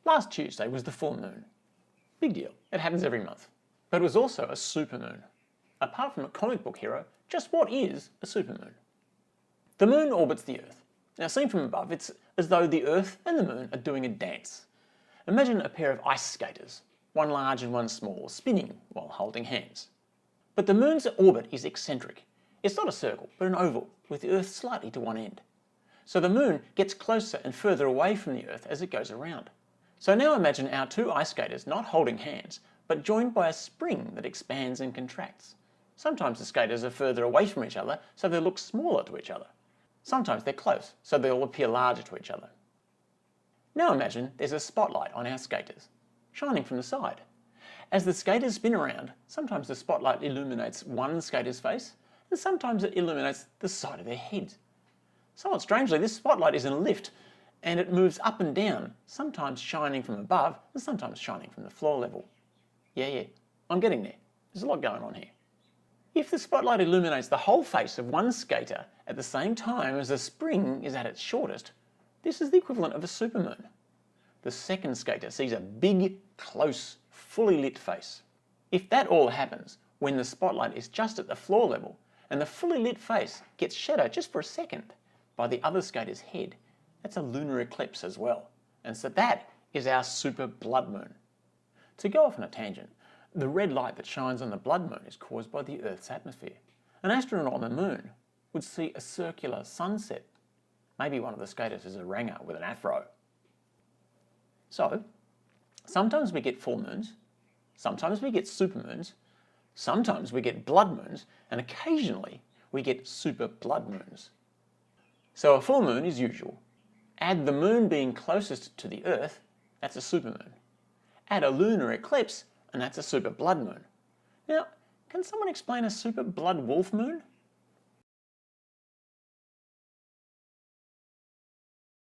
Last Tuesday was the full moon. Big deal, it happens every month. But it was also a supermoon. Apart from a comic book hero, just what is a supermoon? The moon orbits the Earth. Now seen from above, it's as though the Earth and the moon are doing a dance. Imagine a pair of ice skaters, one large and one small, spinning while holding hands. But the moon's orbit is eccentric. It's not a circle, but an oval, with the Earth slightly to one end. So the moon gets closer and further away from the Earth as it goes around. So now imagine our two ice skaters not holding hands, but joined by a spring that expands and contracts. Sometimes the skaters are further away from each other, so they look smaller to each other. Sometimes they're close, so they'll appear larger to each other. Now imagine there's a spotlight on our skaters, shining from the side. As the skaters spin around, sometimes the spotlight illuminates one skater's face, and sometimes it illuminates the side of their head. Somewhat strangely, this spotlight is in a lift, and it moves up and down, sometimes shining from above and sometimes shining from the floor level. Yeah, I'm getting there. There's a lot going on here. If the spotlight illuminates the whole face of one skater at the same time as the spring is at its shortest, this is the equivalent of a supermoon. The second skater sees a big, close, fully lit face. If that all happens when the spotlight is just at the floor level and the fully lit face gets shadowed just for a second by the other skater's head, that's a lunar eclipse as well. And so that is our super blood moon. To go off on a tangent, the red light that shines on the blood moon is caused by the Earth's atmosphere. An astronaut on the moon would see a circular sunset. Maybe one of the skaters is a ranger with an afro. So, sometimes we get full moons, sometimes we get supermoons, sometimes we get blood moons, and occasionally we get super blood moons. So a full moon is usual. Add the moon being closest to the Earth, that's a supermoon. Add a lunar eclipse, and that's a super blood moon. Now, can someone explain a super blood wolf moon?